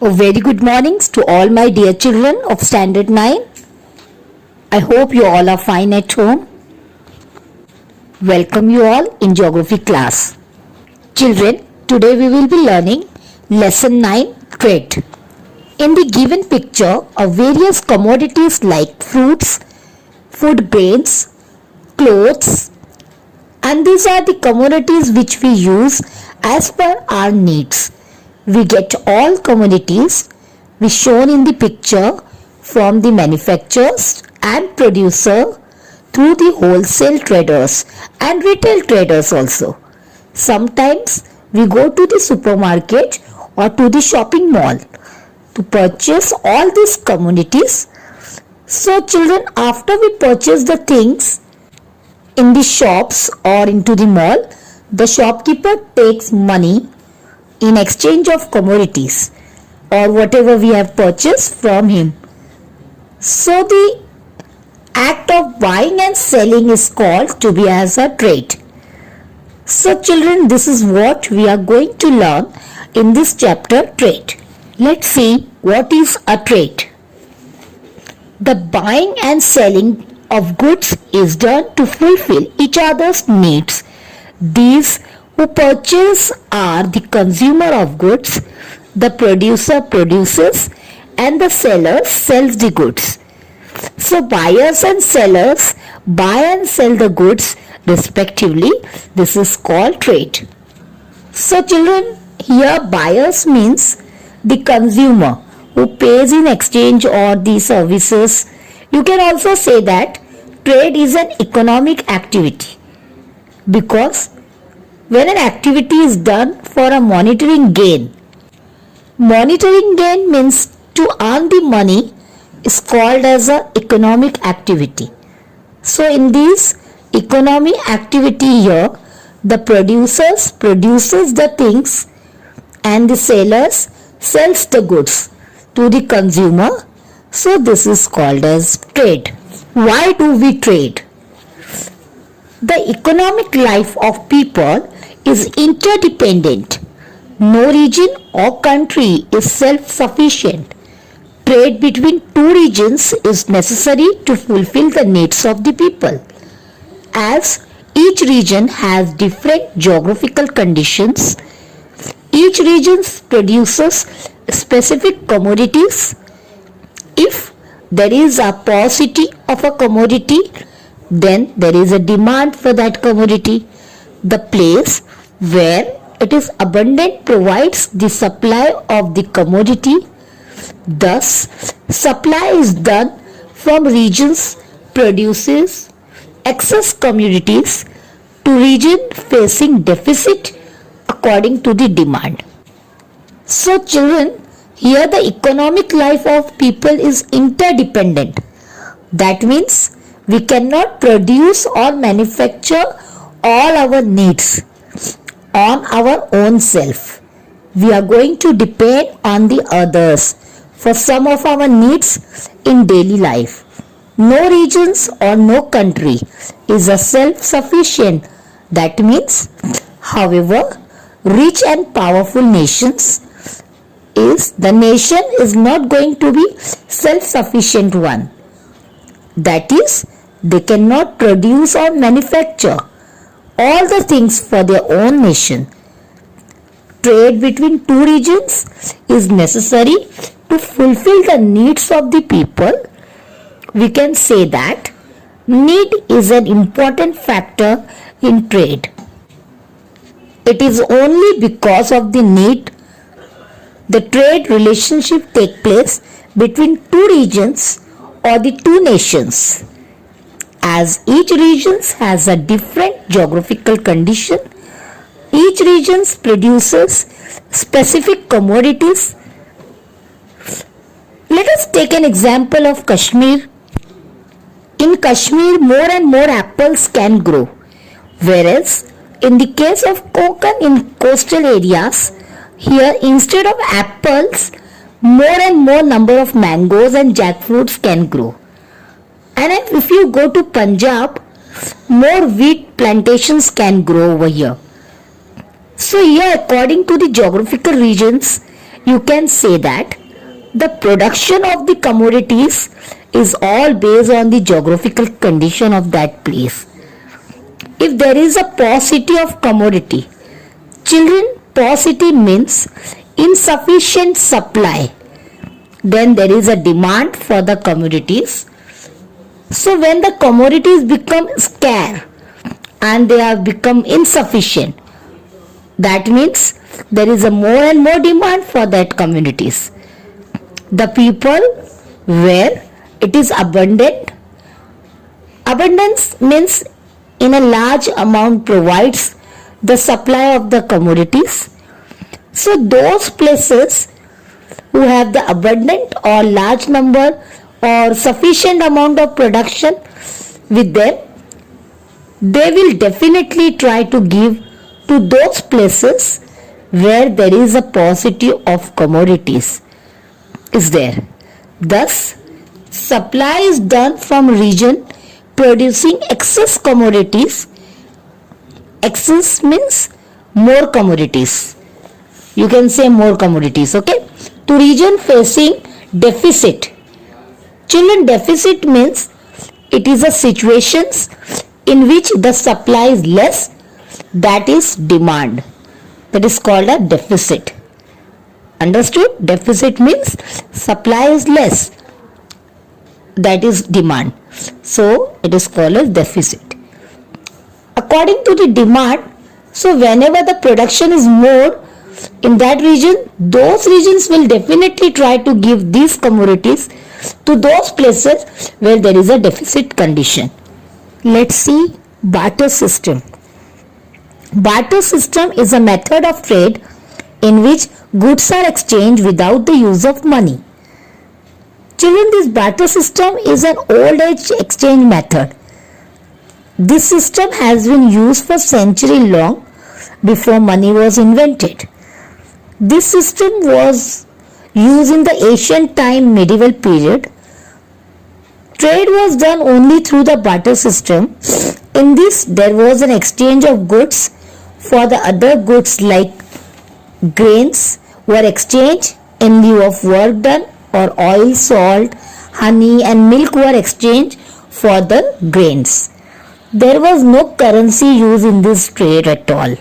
A very good mornings to all my dear children of Standard 9. I hope you all are fine at home. Welcome you all in Geography class. Children, today we will be learning Lesson 9 Trade. In the given picture of various commodities like fruits, food grains, clothes, and these are the commodities which we use as per our needs. We get all commodities which shown in the picture from the manufacturers and producer through the wholesale traders and retail traders also. Sometimes we go to the supermarket or to the shopping mall to purchase all these commodities. So children, after we purchase the things in the shops or into the mall, the shopkeeper takes money in exchange of commodities or whatever we have purchased from him. So the act of buying and selling is called to be as a trade. So children, this is what we are going to learn in this chapter, trade. Let's see what is a trade. The buying and selling of goods is done to fulfill each other's needs. These who purchase are the consumer of goods, the producer produces, and the seller sells the goods. So buyers and sellers buy and sell the goods respectively. This is called trade. So children, here buyers means the consumer who pays in exchange or the services. You can also say that trade is an economic activity because when an activity is done for a monetary gain means to earn the money is called as an economic activity. So in this economic activity here, the producers produces the things and the sellers sells the goods to the consumer. So this is called as trade. Why do we trade? The economic life of people is interdependent. No region or country is self-sufficient. Trade between two regions is necessary to fulfill the needs of the people. As each region has different geographical conditions, each region produces specific commodities. If there is a paucity of a commodity, then there is a demand for that commodity. The place where it is abundant provides the supply of the commodity. Thus, supply is done from regions produces excess commodities to region facing deficit according to the demand. So children, here the economic life of people is interdependent. That means we cannot produce or manufacture all our needs on our own self. We are going to depend on the others for some of our needs in daily life. No regions or no country is a self-sufficient. That means, however, rich and powerful nations the nation is not going to be self-sufficient one. That is, they cannot produce or manufacture all the things for their own nation. Trade between two regions is necessary to fulfill the needs of the people. We can say that need is an important factor in trade. It is only because of the need the trade relationship take place between two regions or the two nations. As each region has a different geographical condition, each region produces specific commodities. Let us take an example of Kashmir. In Kashmir, more and more apples can grow, whereas in the case of Konkan in coastal areas, here instead of apples, more and more number of mangoes and jackfruits can grow. And if you go to Punjab, more wheat plantations can grow over here. So here according to the geographical regions, you can say that the production of the commodities is all based on the geographical condition of that place. If there is a paucity of commodity, children, paucity means insufficient supply, then there is a demand for the commodities. So when the commodities become scarce and they have become insufficient, that means there is a more and more demand for that commodities. The people where it is abundant, abundance means in a large amount provides the supply of the commodities. So those places who have the abundant or large number or sufficient amount of production with them, they will definitely try to give to those places where there is a paucity of commodities is there. Thus, supply is done from region producing excess commodities. Excess means more commodities. You can say more commodities, okay? To region facing deficit. Children, deficit means it is a situations in which the supply is less, that is demand. That is called a deficit. Understood? Deficit means supply is less, that is demand. So it is called as deficit. According to the demand, so whenever the production is more in that region, those regions will definitely try to give these commodities to those places where there is a deficit condition. Let's see barter system. Barter system is a method of trade in which goods are exchanged without the use of money. Children, this barter system is an old age exchange method. This system has been used for centuries long before money was invented. This system was used in the ancient time medieval period. Trade was done only through the barter system. In this, there was an exchange of goods for the other goods, like grains were exchanged in lieu of work done, or oil, salt, honey and milk were exchanged for the grains. There was no currency used in this trade at all.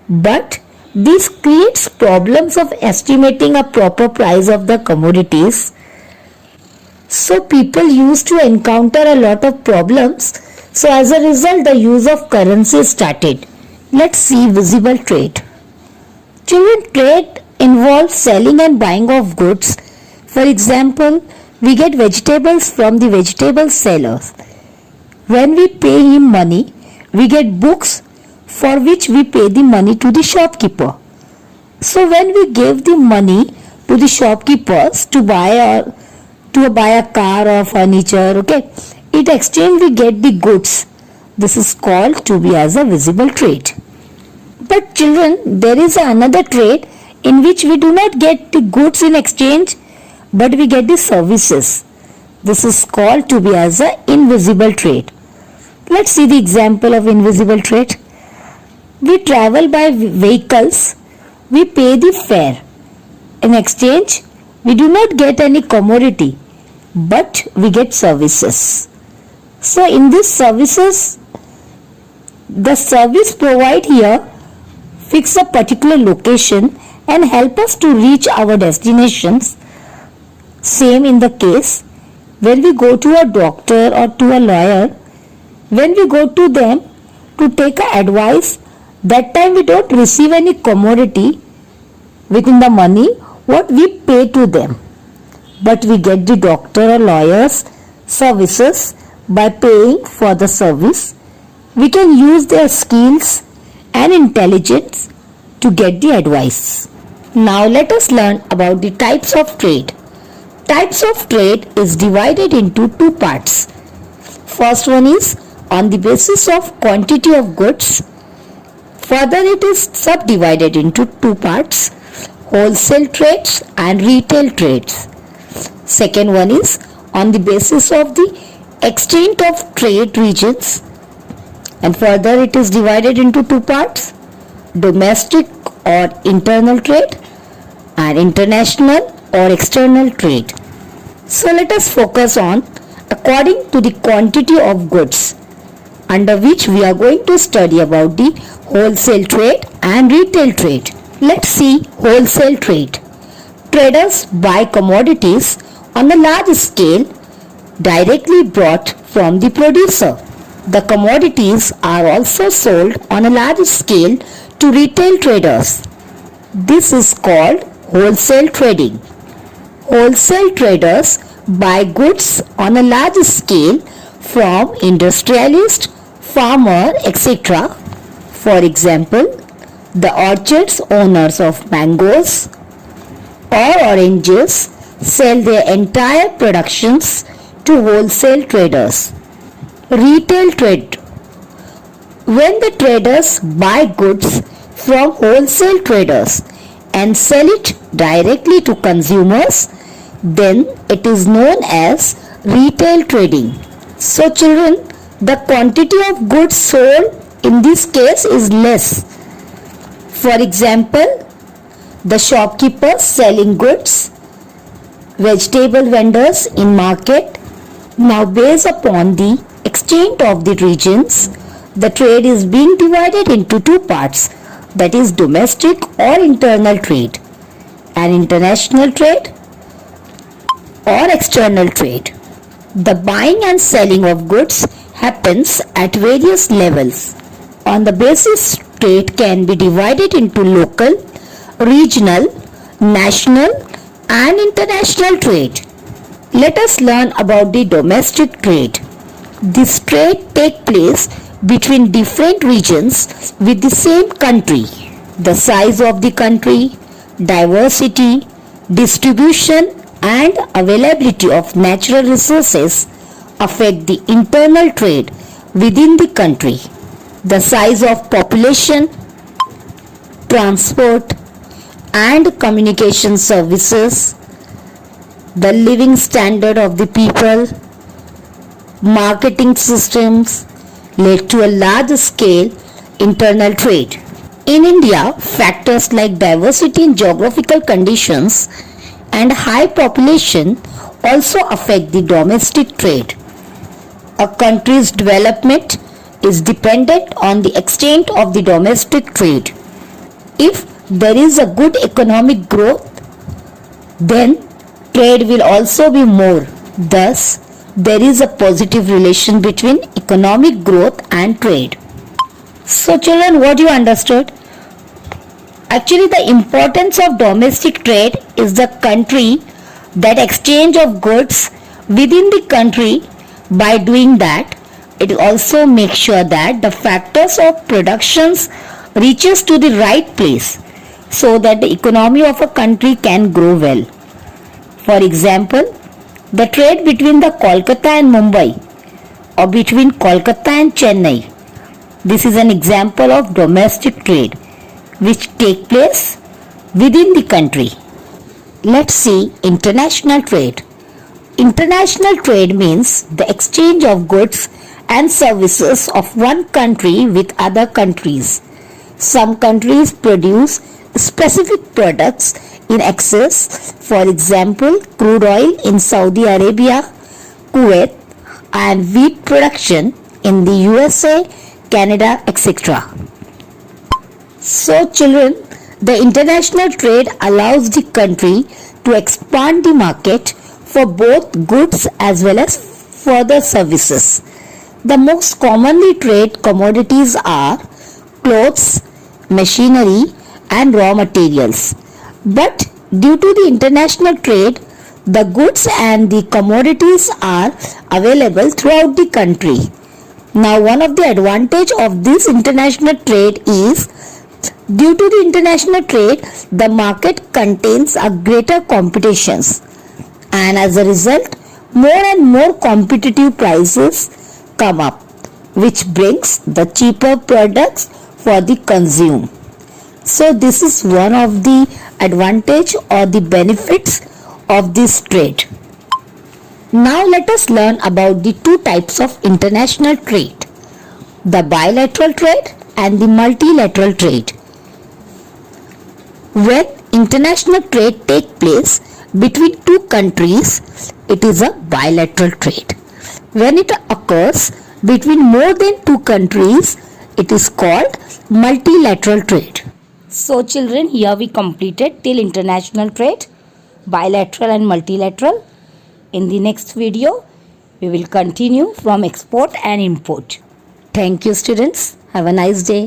But this creates problems of estimating a proper price of the commodities. So people used to encounter a lot of problems. So as a result, the use of currency started. Let's see visible trade. Children, trade involves selling and buying of goods. For example, we get vegetables from the vegetable sellers. When we pay him money, we get books for which we pay the money to the shopkeeper. So when we give the money to the shopkeepers to buy a car or furniture, okay, in exchange we get the goods. This is called to be as a visible trade. But children, there is another trade in which we do not get the goods in exchange, but we get the services. This is called to be as a invisible trade. Let's see the example of invisible trade. We travel by vehicles, we pay the fare. In exchange, we do not get any commodity, but we get services. So in these services, the service provide here fix a particular location and help us to reach our destinations. Same in the case when we go to a doctor or to a lawyer, when we go to them to take advice, that time we don't receive any commodity within the money what we pay to them, but we get the doctor or lawyer's services by paying for the service. We can use their skills and intelligence to get the advice. Now let us learn about the types of trade. Types of trade is divided into two parts. First one is on the basis of quantity of goods. Further, it is subdivided into two parts, wholesale trades and retail trades. Second one is on the basis of the extent of trade regions, and further it is divided into two parts, domestic or internal trade and international or external trade. So let us focus on according to the quantity of goods, under which we are going to study about the wholesale trade and retail trade. Let's see wholesale trade. Traders buy commodities on a large scale directly brought from the producer. The commodities are also sold on a large scale to retail traders. This is called wholesale trading. Wholesale traders buy goods on a large scale from industrialists, farmer, etc. For example, the orchards owners of mangoes or oranges sell their entire productions to wholesale traders. Retail trade. When the traders buy goods from wholesale traders and sell it directly to consumers, then it is known as retail trading. So children, the quantity of goods sold in this case is less. For example, the shopkeepers selling goods, vegetable vendors in market. Now based upon the extent of the regions, the trade is being divided into two parts, that is domestic or internal trade and international trade or external trade. The buying and selling of goods happens at various levels. On the basis, trade can be divided into local, regional, national and international trade. Let us learn about the domestic trade. This trade takes place between different regions with the same country. The size of the country, diversity, distribution and availability of natural resources affect the internal trade within the country. The size of population, transport and communication services, the living standard of the people, marketing systems led to a large scale internal trade. In India, factors like diversity in geographical conditions and high population also affect the domestic trade. A country's development is dependent on the extent of the domestic trade. If there is a good economic growth, then trade will also be more. Thus, there is a positive relation between economic growth and trade. So children, what you understood? Actually, the importance of domestic trade is the country that exchange of goods within the country. By doing that, it also makes sure that the factors of productions reaches to the right place so that the economy of a country can grow well. For example, the trade between the Kolkata and Mumbai or between Kolkata and Chennai. This is an example of domestic trade which take place within the country. Let's see international trade. International trade means the exchange of goods and services of one country with other countries. Some countries produce specific products in excess, for example, crude oil in Saudi Arabia, Kuwait, and wheat production in the USA, Canada, etc. So children, the international trade allows the country to expand the market for both goods as well as further services. The most commonly traded commodities are clothes, machinery and raw materials. But due to the international trade, the goods and the commodities are available throughout the country. Now, one of the advantage of this international trade is, due to the international trade, the market contains a greater competitions, and as a result, more and more competitive prices come up, which brings the cheaper products for the consume. So this is one of the advantage or the benefits of this trade. Now let us learn about the two types of international trade, the bilateral trade and the multilateral trade. When international trade take place between two countries, it is a bilateral trade. When it occurs between more than two countries, it is called multilateral trade. So children, here we completed till international trade, bilateral and multilateral. In the next video, we will continue from export and import. Thank you students. Have a nice day.